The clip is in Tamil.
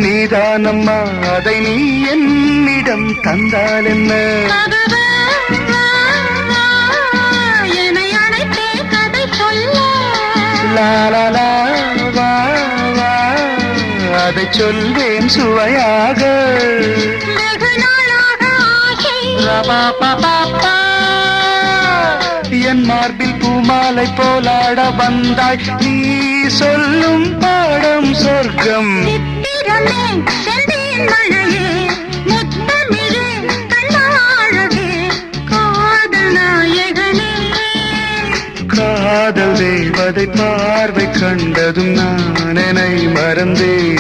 நீதானம்மா அதை நீ என்னிடம் தந்தால் என்ன லாலா வா வா அதை சொல்வேன் சுவையாக என் மார்பில் பூமாலை போலாட வந்தாய் நீ சொல்லும் பாடம் சொர்க்கம் காதல் தேவதை பார்வை கண்டதும் நான் என்னை மறந்தேன்